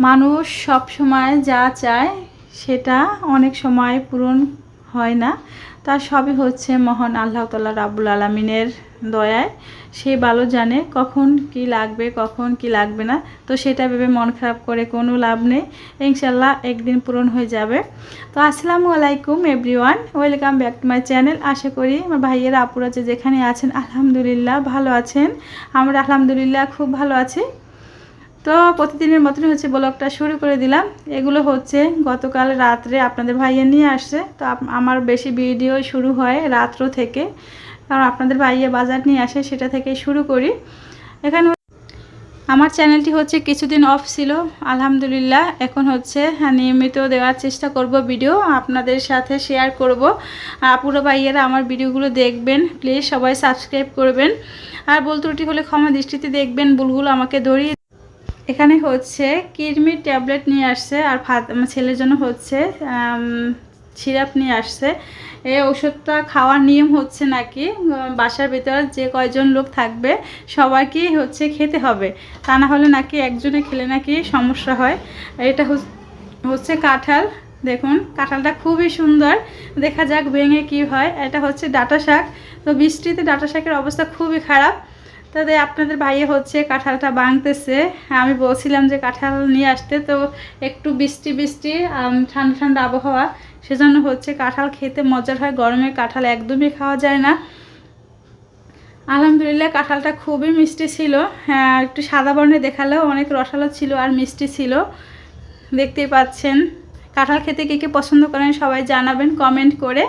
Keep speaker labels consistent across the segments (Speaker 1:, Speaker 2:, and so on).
Speaker 1: মানুষ সব সময় যা চায় সেটা অনেক সময় পূরণ হয় না। তার সবই হচ্ছে মহান আল্লাহ তাআলা রাব্বুল আলামিনের দয়ায়। সে ভালো জানে কখন কি লাগবে কখন কি লাগবে না। তো সেটা ভেবে মন খারাপ করে কোনো লাভ নেই। ইনশাল্লাহ একদিন পূরণ হয়ে যাবে। তো আসসালামু আলাইকুম everyone, welcome back to my channel. আশা করি আমার ভাইয়েরা আপুরা যে যেখানে আছেন আলহামদুলিল্লাহ ভালো আছেন। আমরা আলহামদুলিল্লাহ খুব ভালো আছি। তো প্রতিদিনের মতনই হচ্ছে ব্লগটা শুরু করে দিলাম। এগুলো হচ্ছে গতকাল রাত্রে আপনাদের ভাইয়া নিয়ে আসছে। তো আমার বেশি ভিডিও শুরু হয় রাত্র থেকে, কারণ আপনাদের ভাইয়া বাজার নিয়ে আসে, সেটা থেকে শুরু করি। এখানে আমার চ্যানেলটি হচ্ছে কিছুদিন অফ ছিল, আলহামদুলিল্লাহ এখন হচ্ছে নিয়মিত দেওয়ার চেষ্টা করব, ভিডিও আপনাদের সাথে শেয়ার করব। পুরো ভাইয়েরা আমার ভিডিওগুলো দেখবেন, প্লিজ সবাই সাবস্ক্রাইব করবেন। আর ভুল ত্রুটি হলে ক্ষমা দৃষ্টিতে দেখবেন, ভুলগুলো আমাকে ধরিয়ে। এখানে হচ্ছে কিডনির ট্যাবলেট নিয়ে আসছে, আর আমার ছেলের জন্য হচ্ছে সিরাপ নিয়ে আসছে। এই ওষুধটা খাওয়ার নিয়ম হচ্ছে নাকি বাসার ভিতর যে কয়জন লোক থাকবে সবাইকেই হচ্ছে খেতে হবে, তা না হলে নাকি একজনে খেলে নাকি সমস্যা হয়। এটা হচ্ছে কাঁঠাল। দেখুন কাঁঠালটা খুবই সুন্দর, দেখা যাক ভেঙে কি হয়। এটা হচ্ছে ডাঁটা শাক। তো বৃষ্টিতে ডাঁটা শাকের অবস্থা খুবই খারাপ। তাদের আপনাদের ভাইয়ে হচ্ছে কাঁঠালটা ভাঙতেছে। আমি বলছিলাম যে কাঁঠাল নিয়ে আসতে, তো একটু বৃষ্টি বৃষ্টি ঠান্ডা ঠান্ডা আবহাওয়া, সেজন্য হচ্ছে কাঁঠাল খেতে মজার হয়। গরমে কাঁঠাল একদমই খাওয়া যায় না। আলহামদুলিল্লাহ কাঁঠালটা খুবই মিষ্টি ছিল। হ্যাঁ, একটু সাদা বর্ণে দেখালেও অনেক রসালো ছিল আর মিষ্টি ছিল, দেখতেই পাচ্ছেন। কাঁঠাল খেতে কে কে পছন্দ করেন সবাই জানাবেন কমেন্ট করে।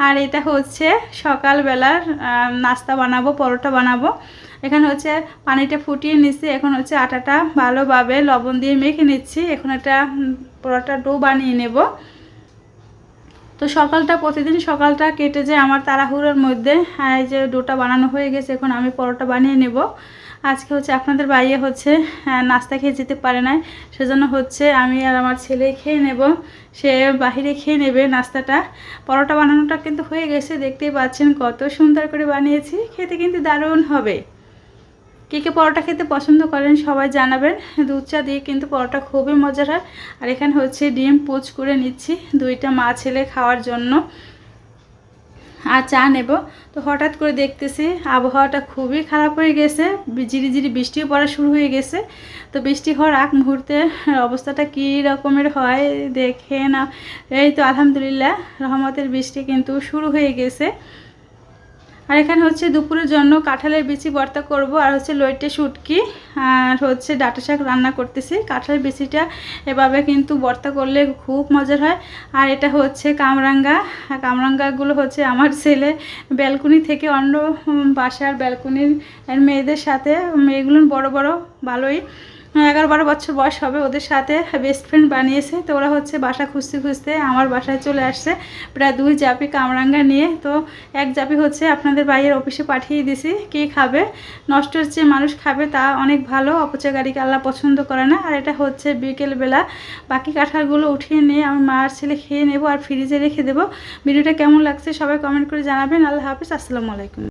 Speaker 1: আর এটা হচ্ছে সকালবেলার নাস্তা বানাবো, পরোটা বানাবো। এখানে হচ্ছে পানিটা ফুটিয়ে নিচ্ছি, এখন হচ্ছে আটাটা ভালোভাবে লবণ দিয়ে মেখে নিচ্ছি। এখন একটা পরোটা ডো বানিয়ে নেব। তো সকালটা প্রতিদিন সকালটা কেটে যায় আমার তাড়াহুড়োর মধ্যে। এই যে ডোটা বানানো হয়ে গেছে, এখন আমি পরোটা বানিয়ে নেব। আজকে হচ্ছে আপনাদের বাইরে হচ্ছে নাস্তা খেয়ে যেতে পারে না, সেজন্য হচ্ছে আমি আর আমার ছেলে খেয়ে নেব, সে বাহিরে খেয়ে নেবে নাস্তাটা। পরোটা বানানোটা কিন্তু হয়ে গেছে, দেখতেই পাচ্ছেন কত সুন্দর করে বানিয়েছি, খেতে কিন্তু দারুণ হবে। কে কে পরোটা খেতে পছন্দ করেন সবাই জানাবেন। দুধ চা দিয়ে কিন্তু পরোটা খুবই মজার হয়। আর এখানে হচ্ছে ডিম পোচ করে নিচ্ছি, দুইটা মা ছেলে খাওয়ার জন্য, আর চা নেব। তো হঠাৎ করে দেখতেছি আবহাওয়াটা খুবই খারাপ হয়ে গেছে, ঝিরিঝিরি বৃষ্টিও পড়া শুরু হয়ে গেছে। তো বৃষ্টি হওয়ার আগ মুহূর্তে অবস্থাটা কী রকমের হয় দেখে না। এই তো আলহামদুলিল্লাহ রহমতের বৃষ্টি কিন্তু শুরু হয়ে গেছে। আর এখানে হচ্ছে দুপুরের জন্য কাঁঠালের বিচি ভর্তা করব, আর হচ্ছে লইটে শুটকি, আর হচ্ছে ডাঁটা শাক রান্না করতেছি। কাঁঠালের বিচিটা এভাবে কিন্তু ভর্তা করলে খুব মজার হয়। আর এটা হচ্ছে কামরাঙ্গা। কামরাঙ্গাগুলো হচ্ছে আমার ছেলে ব্যালকনি থেকে অন্য বাসার ব্যালকনির মেয়েদের সাথে, মেয়েগুলো বড় বড় ভালোই 11-12 বছর বয়স হবে, ওদের সাথে বেস্ট ফ্রেন্ড বানিয়েছে। তো ওরা হচ্ছে বাসা খুঁজতে খুঁজতে আমার বাসায় চলে আসছে, প্রায় 2 জাপি কামরাঙ্গা নিয়ে। তো 1 জাপি হচ্ছে আপনাদের ভাইয়ের অফিসে পাঠিয়ে দিছি। কে খাবে, নষ্ট হচ্ছে মানুষ খাবে তা অনেক ভালো, অপচয়কারীকে আল্লাহ পছন্দ করে না। আর এটা হচ্ছে বিকেলবেলা বাকি কাঁঠালগুলো উঠিয়ে নিয়ে আমার মা আর ছেলে খেয়ে নেব, আর ফ্রিজে রেখে দেবো। ভিডিওটা কেমন লাগছে সবাই কমেন্ট করে জানাবেন। আল্লাহ হাফিজ, আসসালামু আলাইকুম।